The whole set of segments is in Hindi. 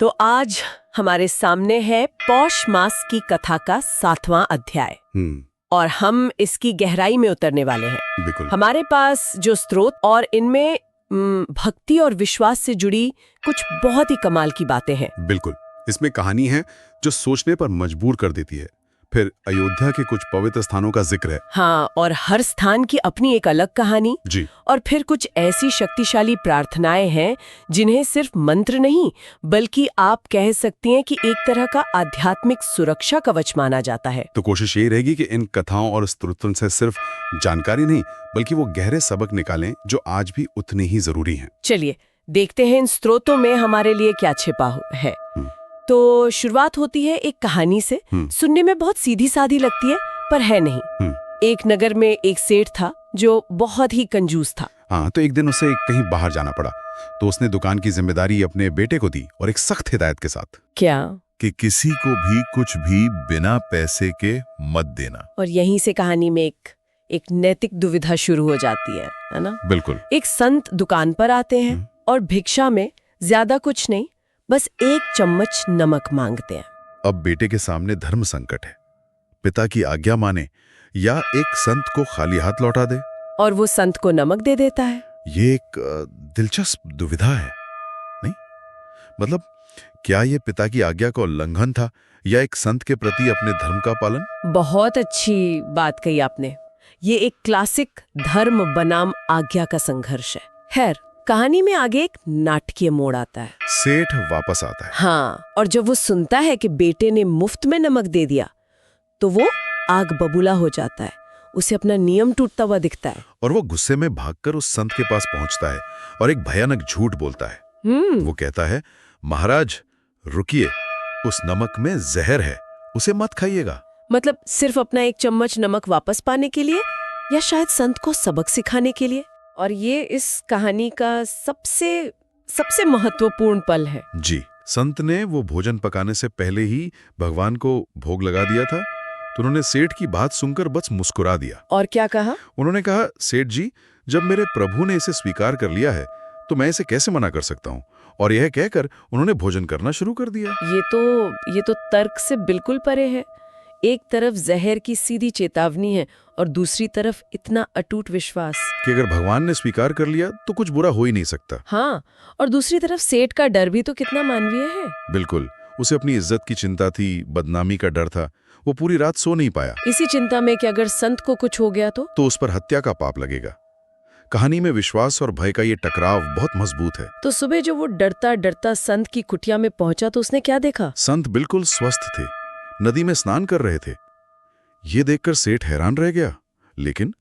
तो आज हमारे सामने है पौष मास की कथा का 7वां अध्याय और हम इसकी गहराई में उतरने वाले हैं। बिल्कुल। हमारे पास जो स्रोत और इनमें भक्ति और विश्वास से जुड़ी कुछ बहुत ही कमाल की बातें हैं। बिल्कुल, इसमें कहानी है जो सोचने पर मजबूर कर देती है। फिर अयोध्या के कुछ पवित्र स्थानों का जिक्र है। हाँ, और हर स्थान की अपनी एक अलग कहानी। जी। और फिर कुछ ऐसी शक्तिशाली प्रार्थनाएं हैं जिन्हें सिर्फ मंत्र नहीं बल्कि आप कह सकती हैं कि एक तरह का आध्यात्मिक सुरक्षा कवच माना जाता है। तो कोशिश यही रहेगी कि इन कथाओं और स्तोत्रों से सिर्फ जानकारी नहीं बल्कि वो गहरे सबक निकालें जो आज भी उतने ही जरूरी हैं। चलिए देखते हैं इन स्त्रोतों में हमारे लिए क्या छिपा है। तो शुरुआत होती है एक कहानी से। सुनने में बहुत सीधी सादी लगती है पर है नहीं। एक नगर में एक सेठ था जो बहुत ही कंजूस था। हाँ, तो एक दिन उसे कहीं बाहर जाना पड़ा तो उसने दुकान की जिम्मेदारी अपने बेटे को दी और एक सख्त हिदायत के साथ। क्या? कि किसी को भी कुछ भी बिना पैसे के मत देना। और यहीं से कहानी में एक नैतिक दुविधा शुरू हो जाती है ना? बिल्कुल। एक संत दुकान पर आते हैं और भिक्षा में ज्यादा कुछ नहीं बस 1 चम्मच नमक मांगते हैं। अब बेटे के सामने धर्म संकट है, पिता की आज्ञा माने या एक संत को खाली हाथ लौटा दे। और वो संत को नमक दे देता है। ये एक दिलचस्प दुविधा है, नहीं? मतलब क्या ये पिता की आज्ञा का उल्लंघन था या एक संत के प्रति अपने धर्म का पालन? बहुत अच्छी बात कही आपने। ये एक क्लासिक धर्म बनाम आज्ञा का संघर्ष है। खैर, कहानी में आगे एक नाटकीय मोड़ आता है। सेठ वापस आता है। हाँ, और जब वो सुनता है कि बेटे ने मुफ्त में नमक दे दिया तो वो आग बबूला हो जाता है। उसे अपना नियम टूटता हुआ दिखता है और वो गुस्से में भागकर उस संत के पास पहुंचता है और एक भयानक झूठ बोलता है। वो कहता है, महाराज रुकिए, उस नमक में जहर है, उसे मत खाइएगा। मतलब सिर्फ अपना 1 चम्मच नमक वापस पाने के लिए या शायद संत को सबक सिखाने के लिए। और ये इस कहानी का सबसे महत्वपूर्ण पल है। जी, संत ने वो भोजन पकाने से पहले ही भगवान को भोग लगा दिया था तो उन्होंने सेठ की बात सुनकर बस मुस्कुरा दिया। और क्या कहा? उन्होंने कहा, सेठ जी, जब मेरे प्रभु ने इसे स्वीकार कर लिया है तो मैं इसे कैसे मना कर सकता हूँ। और यह कहकर उन्होंने भोजन करना शुरू कर दिया। ये तो तर्क से बिल्कुल परे है। एक तरफ जहर की सीधी चेतावनी है और दूसरी तरफ इतना अटूट विश्वास कि अगर भगवान ने स्वीकार कर लिया तो कुछ बुरा हो ही नहीं सकता। हाँ, और दूसरी तरफ सेठ का डर भी तो कितना मानवीय है। बिल्कुल, उसे अपनी इज्जत की चिंता थी, बदनामी का डर था। वो पूरी रात सो नहीं पाया इसी चिंता में कि अगर संत को कुछ हो गया तो उस पर हत्या का पाप लगेगा। कहानी में विश्वास और भय का ये टकराव बहुत मजबूत है। तो सुबह जो वो डरता डरता संत की कुटिया में पहुंचा तो उसने क्या देखा? संत बिल्कुल स्वस्थ थे, नदी में स्नान कर रहे थे। ये देखकर सेठ हैरान रह गया, लेकिन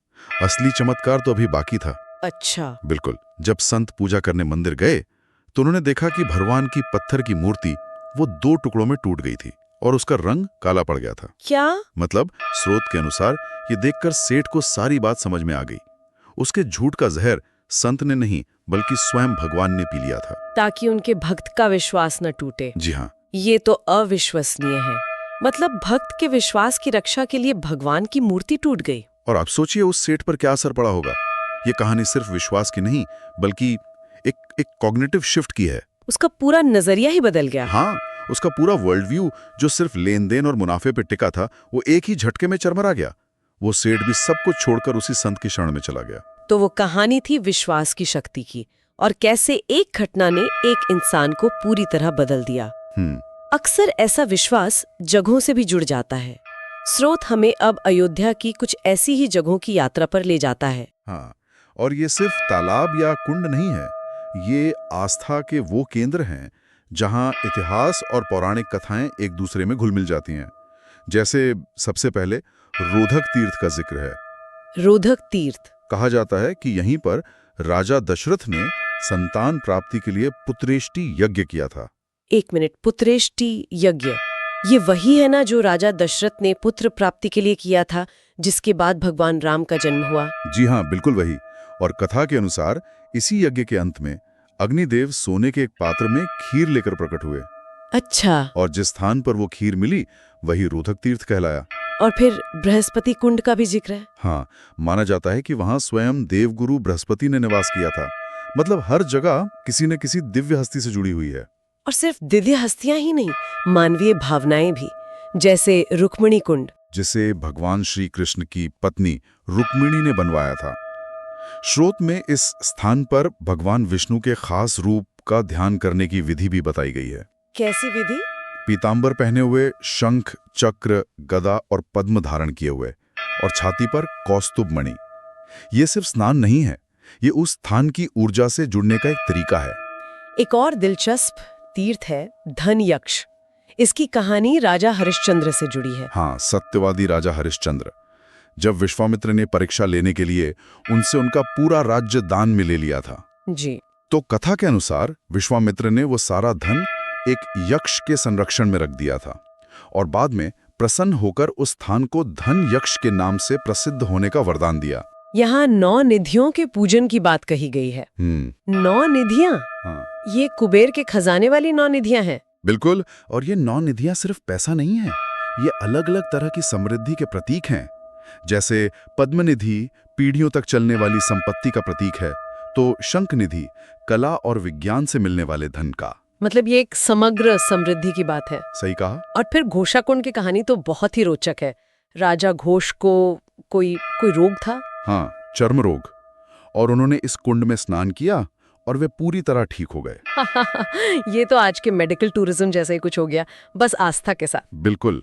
असली चमत्कार तो अभी बाकी था। अच्छा। बिल्कुल, जब संत पूजा करने मंदिर गए तो उन्होंने देखा कि भगवान की पत्थर की मूर्ति वो 2 टुकड़ों में टूट गई थी और उसका रंग काला पड़ गया था। क्या? मतलब स्रोत के अनुसार ये देखकर सेठ को सारी बात समझ में आ गई। उसके झूठ का जहर संत ने नहीं बल्कि स्वयं भगवान ने पी लिया था, ताकि उनके भक्त का विश्वास न टूटे। जी हाँ। ये तो अविश्वसनीय है। मतलब भक्त के विश्वास की रक्षा के लिए भगवान की मूर्ति टूट गई। और आप सोचिए उस सेठ पर क्या असर पड़ा होगा। ये कहानी सिर्फ विश्वास की नहीं बल्कि एक कॉग्निटिव शिफ्ट की है। उसका पूरा नजरिया ही बदल गया। हाँ, उसका पूरा वर्ल्ड व्यू जो सिर्फ लेन देन और मुनाफे पे टिका था वो एक ही झटके में चरमरा गया। वो सेठ भी सब कुछ छोड़कर उसी संत की शरण में चला गया। तो वो कहानी थी विश्वास की शक्ति की और कैसे एक घटना ने एक इंसान को पूरी तरह बदल दिया। अक्सर ऐसा विश्वास जगहों से भी जुड़ जाता है। स्रोत हमें अब अयोध्या की कुछ ऐसी ही जगहों की यात्रा पर ले जाता है। हाँ, और ये सिर्फ तालाब या कुंड नहीं है, ये आस्था के वो केंद्र हैं जहां इतिहास और पौराणिक कथाएं एक दूसरे में घुल मिल जाती हैं। जैसे सबसे पहले रोधक तीर्थ का जिक्र है। रोधक तीर्थ? कहा जाता है कि यहीं पर राजा दशरथ ने संतान प्राप्ति के लिए पुत्रेष्टि यज्ञ किया था। 1 मिनट, पुत्रेष्टि यज्ञ, ये वही है ना जो राजा दशरथ ने पुत्र प्राप्ति के लिए किया था जिसके बाद भगवान राम का जन्म हुआ? जी हाँ, बिल्कुल वही। और कथा के अनुसार इसी यज्ञ के अंत में अग्निदेव सोने के एक पात्र में खीर लेकर प्रकट हुए। अच्छा। और जिस स्थान पर वो खीर मिली वही रोधक तीर्थ कहलाया। और फिर बृहस्पति कुंड का भी जिक्र है। हाँ, माना जाता है कि वहां स्वयं देवगुरु बृहस्पति ने निवास किया था। मतलब हर जगह किसी न किसी दिव्य हस्ती से जुड़ी हुई है। और सिर्फ दिव्य हस्तियां ही नहीं, मानवीय भावनाएं भी, जैसे रुक्मिणी कुंड, जिसे भगवान श्री कृष्ण की पत्नी रुक्मिणी ने बनवाया था। स्रोत में इस स्थान पर भगवान विष्णु के खास रूप का ध्यान करने की विधि भी बताई गई है। कैसी विधि? पीतांबर पहने हुए, शंख, चक्र, गदा और पद्म धारण किए हुए, और छाती पर कौस्तुभ मणि। ये सिर्फ स्नान नहीं है, ये उस स्थान की ऊर्जा से जुड़ने का एक तरीका है। एक और दिलचस्प तीर्थ है धन यक्ष। इसकी कहानी राजा हरिश्चंद्र से जुड़ी है। हाँ, सत्यवादी राजा हरिश्चंद्र। जब विश्वामित्र ने परीक्षा लेने के लिए उनसे उनका पूरा राज्य दान में ले लिया था जी, तो कथा के अनुसार विश्वामित्र ने वो सारा धन एक यक्ष के संरक्षण में रख दिया था और बाद में प्रसन्न होकर उस स्थान को धन यक्ष के नाम से प्रसिद्ध होने का वरदान दिया। यहाँ 9 निधियों के पूजन की बात कही गई है। 9 निधियाँ? हाँ, ये कुबेर के खजाने वाली 9 निधियाँ हैं। बिल्कुल। और ये 9 निधियां सिर्फ पैसा नहीं है, ये अलग अलग तरह की समृद्धि के प्रतीक हैं। जैसे पद्मनिधि पीढ़ियों तक चलने वाली संपत्ति का प्रतीक है, तो शंख निधि कला और विज्ञान से मिलने वाले धन का। मतलब ये एक समग्र समृद्धि की बात है। सही कहा। और फिर घोषाकुंड की कहानी तो बहुत ही रोचक है। राजा घोष को कोई रोग था। हाँ, चर्म रोग, और उन्होंने इस कुंड में स्नान किया और वे पूरी तरह ठीक हो गए। ये तो आज के मेडिकल टूरिज्म जैसा ही कुछ हो गया, बस आस्था के साथ। बिल्कुल।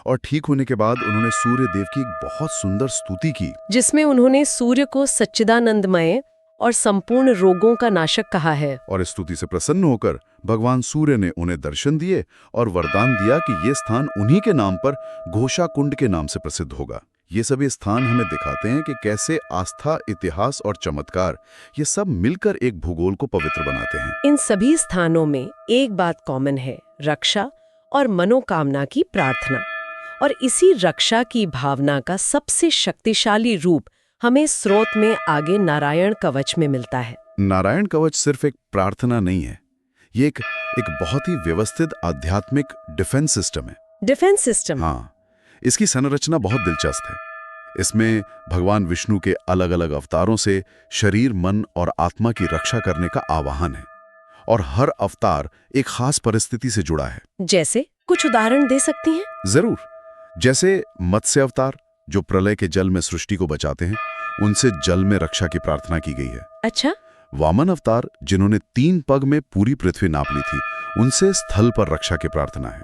और ठीक होने के बाद उन्होंने सूर्य देव की एक बहुत सुंदर स्तुति की, जिसमें उन्होंने सूर्य को सच्चिदानंदमय और संपूर्ण रोगों का नाशक कहा है। और इस स्तुति से प्रसन्न होकर भगवान सूर्य ने उन्हें दर्शन दिए और वरदान दिया कि ये स्थान उन्हीं के नाम पर घोषा कुंड के नाम से प्रसिद्ध होगा। ये सभी स्थान हमें दिखाते हैं कि कैसे आस्था, इतिहास और चमत्कार ये सब मिलकर एक भूगोल को पवित्र बनाते हैं। इन सभी स्थानों में एक बात कॉमन है, रक्षा और मनोकामना की प्रार्थना। और इसी रक्षा की भावना का सबसे शक्तिशाली रूप हमें स्रोत में आगे नारायण कवच में मिलता है। नारायण कवच सिर्फ एक प्रार्थना नहीं है, ये एक बहुत ही व्यवस्थित आध्यात्मिक डिफेंस सिस्टम है। Defence system? हाँ, इसकी संरचना बहुत दिलचस्प है। इसमें भगवान विष्णु के अलग अलग अवतारों से शरीर, मन और आत्मा की रक्षा करने का आह्वान है, और हर अवतार एक खास परिस्थिति से जुड़ा है। जैसे कुछ उदाहरण दे सकती हैं? जरूर। जैसे मत्स्य अवतार, जो प्रलय के जल में सृष्टि को बचाते हैं, उनसे जल में रक्षा की प्रार्थना की गई है। अच्छा। वामन अवतार, जिन्होंने 3 पग में पूरी पृथ्वी नाप ली थी, उनसे स्थल पर रक्षा की प्रार्थना है।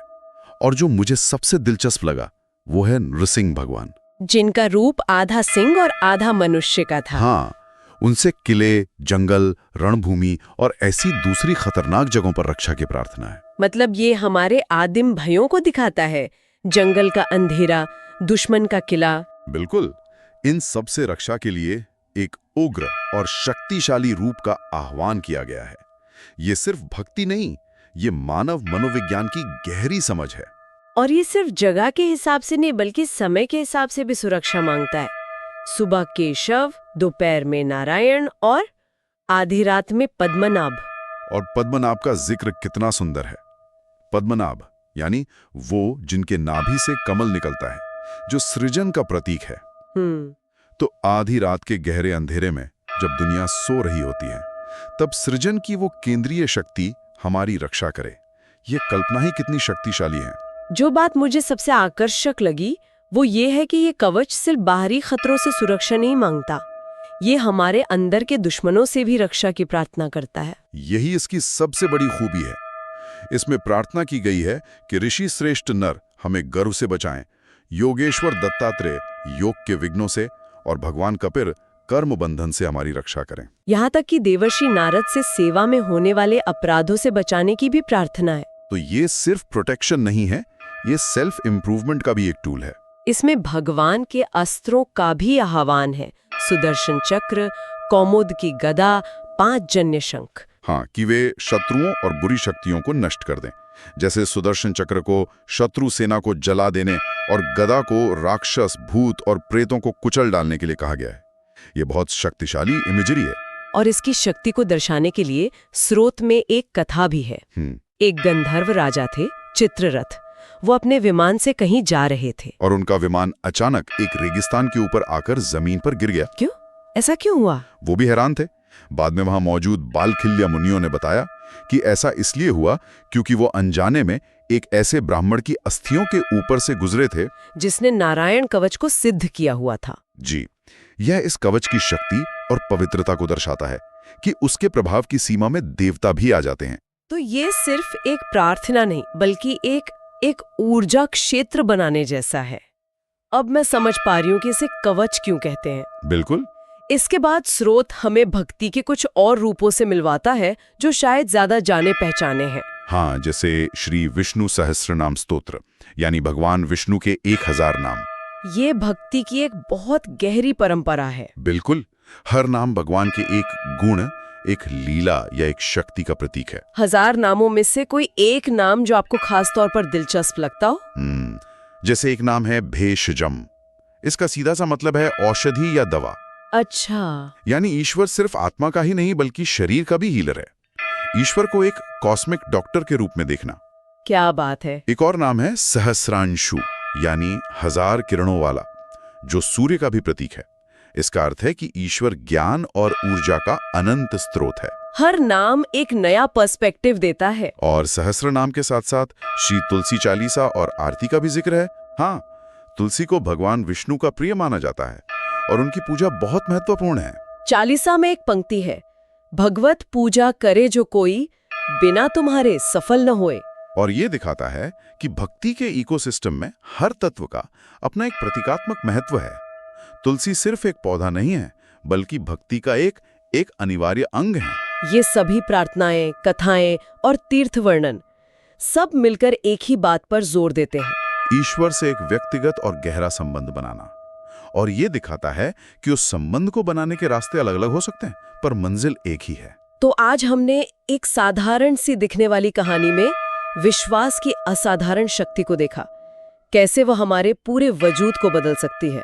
और जो मुझे सबसे दिलचस्प लगा वो है नृसिंह भगवान, जिनका रूप आधा सिंह और आधा मनुष्य का था। हाँ, उनसे किले, जंगल, रणभूमि और ऐसी दूसरी खतरनाक जगहों पर रक्षा की प्रार्थना है। मतलब ये हमारे आदिम भयों को दिखाता है, जंगल का अंधेरा, दुश्मन का किला। बिल्कुल। इन सब से रक्षा के लिए एक उग्र और शक्तिशाली रूप का आह्वान किया गया है। ये सिर्फ भक्ति नहीं, ये मानव मनोविज्ञान की गहरी समझ है। और ये सिर्फ जगह के हिसाब से नहीं, बल्कि समय के हिसाब से भी सुरक्षा मांगता है। सुबह केशव, दोपहर में नारायण और आधी रात में पद्मनाभ। और पद्मनाभ का जिक्र कितना सुंदर है। पद्मनाभ यानी वो जिनके नाभि से कमल निकलता है, जो सृजन का प्रतीक है। तो आधी रात के गहरे अंधेरे में जब दुनिया सो रही होती है, तब सृजन की वो केंद्रीय शक्ति हमारी रक्षा करे। ये कल्पना ही कितनी शक्तिशाली है। जो बात मुझे सबसे आकर्षक लगी वो ये है कि ये कवच सिर्फ बाहरी खतरों से सुरक्षा नहीं मांगता, ये हमारे अंदर के दुश्मनों से भी रक्षा की प्रार्थना करता है। यही इसकी सबसे बड़ी खूबी है। इसमें प्रार्थना की गई है कि ऋषि श्रेष्ठ नर हमें गर्व से बचाएं, योगेश्वर दत्तात्रेय योग के विघ्नों से, और भगवान कपिल कर्म बंधन से हमारी रक्षा करें। यहाँ तक कि देवर्षि नारद से सेवा में होने वाले अपराधों से बचाने की भी प्रार्थना है। तो ये सिर्फ प्रोटेक्शन नहीं है, ये सेल्फ इम्प्रूवमेंट का भी एक टूल है। इसमें भगवान के अस्त्रों का भी आह्वान है, सुदर्शन चक्र, कौमुद की गदा, 5 जन्य शंख। हाँ, कि वे शत्रुओं और बुरी शक्तियों को नष्ट कर दें। जैसे सुदर्शन चक्र को शत्रु सेना को जला देने और गदा को राक्षस, भूत और प्रेतों को कुचल डालने के लिए कहा गया है। ये बहुत शक्तिशाली इमेजरी है। और इसकी शक्ति को दर्शाने के लिए स्रोत में एक कथा भी है। एक गंधर्व राजा थे, चित्ररथ। वो अपने विमान से कहीं जा रहे थे और उनका विमान अचानक एक रेगिस्तान के ऊपर आकर जमीन पर गिर गया। क्यों? ऐसा क्यों हुआ? वो भी हैरान थे। बाद में वहां मौजूद बालखिल्या मुनियों ने बताया कि ऐसा इसलिए हुआ क्योंकि वो अनजाने में एक ऐसे ब्राह्मण की अस्थियों के ऊपर से गुजरे थे जिसने नारायण कवच को सिद्ध किया हुआ था। जी। यह इस कवच की शक्ति और पवित्रता को दर्शाता है कि उसके प्रभाव की सीमा में देवता भी आ जाते हैं। तो ये सिर्फ एक प्रार्थना नहीं बल्कि एक ऊर्जा क्षेत्र बनाने जैसा है। अब मैं समझ पा रही हूँ कि इसे कवच क्यों कहते हैं। बिल्कुल। इसके बाद स्रोत हमें भक्ति के कुछ और रूपों से मिलवाता है जो शायद ज्यादा जाने पहचाने हैं। हाँ, जैसे श्री विष्णु सहस्त्रनाम स्तोत्र, यानी भगवान विष्णु के 1000 नाम। ये भक्ति की एक बहुत गहरी परंपरा है। बिल्कुल। हर नाम भगवान के एक गुण, एक लीला या एक शक्ति का प्रतीक है। 1000 नामों में से कोई एक नाम जो आपको खास तौर पर दिलचस्प लगता हो? जैसे एक नाम है भेषजम। इसका सीधा सा मतलब है औषधि या दवा। अच्छा। यानी ईश्वर सिर्फ आत्मा का ही नहीं बल्कि शरीर का भी हीलर है। ईश्वर को एक कॉस्मिक डॉक्टर के रूप में देखना। क्या बात है। एक और नाम है सहस्रांशु, यानी 1000 किरणों वाला, जो सूर्य का भी प्रतीक है। इसका अर्थ है कि ईश्वर ज्ञान और ऊर्जा का अनंत स्रोत है। हर नाम एक नया पर्सपेक्टिव देता है। और सहस्र नाम के साथ साथ श्री तुलसी चालीसा और आरती का भी जिक्र है। हाँ, तुलसी को भगवान विष्णु का प्रिय माना जाता है और उनकी पूजा बहुत महत्वपूर्ण है। चालीसा में एक पंक्ति है, भगवत पूजा करे जो कोई, बिना तुम्हारे सफल न होए। और ये दिखाता है कि भक्ति के इकोसिस्टम में हर तत्व का अपना एक प्रतीकात्मक महत्व है। तुलसी सिर्फ एक पौधा नहीं है बल्कि भक्ति का एक अनिवार्य अंग है। ये सभी प्रार्थनाएं, कथाएं और तीर्थ वर्णन सब मिलकर एक ही बात पर जोर देते हैं, ईश्वर से एक व्यक्तिगत और गहरा संबंध बनाना। और ये दिखाता है कि उस संबंध को बनाने के रास्ते अलग अलग हो सकते हैं पर मंजिल एक ही है। तो आज हमने एक साधारण सी दिखने वाली कहानी में विश्वास की असाधारण शक्ति को देखा, कैसे वह हमारे पूरे वजूद को बदल सकती है।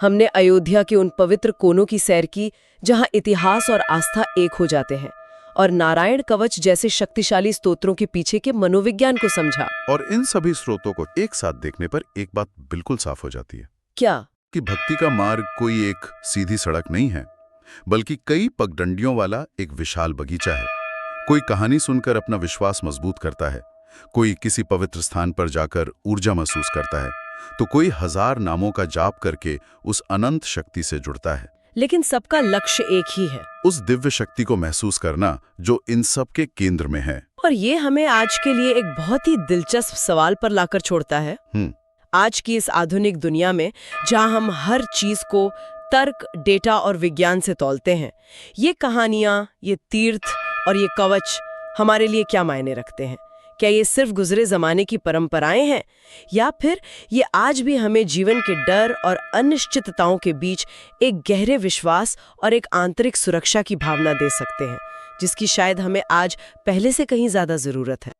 हमने अयोध्या के उन पवित्र कोनों की सैर की जहां इतिहास और आस्था एक हो जाते हैं, और नारायण कवच जैसे शक्तिशाली स्तोत्रों के पीछे के मनोविज्ञान को समझा। और इन सभी स्रोतों को एक साथ देखने पर एक बात बिल्कुल साफ हो जाती है। क्या? कि भक्ति का मार्ग कोई एक सीधी सड़क नहीं है बल्कि कई पगडंडियों वाला एक विशाल बगीचा है। कोई कहानी सुनकर अपना विश्वास मजबूत करता है, कोई किसी पवित्र स्थान पर जाकर ऊर्जा महसूस करता है, तो कोई 1000 नामों का जाप करके उस अनंत शक्ति से जुड़ता है। लेकिन सबका लक्ष्य एक ही है, उस दिव्य शक्ति को महसूस करना जो इन सब के केंद्र में है। और ये हमें आज के लिए एक बहुत ही दिलचस्प सवाल पर लाकर छोड़ता है। आज की इस आधुनिक दुनिया में जहां हम हर चीज को तर्क, डेटा और विज्ञान से तौलते हैं, ये कहानियां, ये तीर्थ और ये कवच हमारे लिए क्या मायने रखते हैं? क्या ये सिर्फ गुजरे जमाने की परंपराएं हैं, या फिर ये आज भी हमें जीवन के डर और अनिश्चितताओं के बीच एक गहरे विश्वास और एक आंतरिक सुरक्षा की भावना दे सकते हैं, जिसकी शायद हमें आज पहले से कहीं ज्यादा जरूरत है?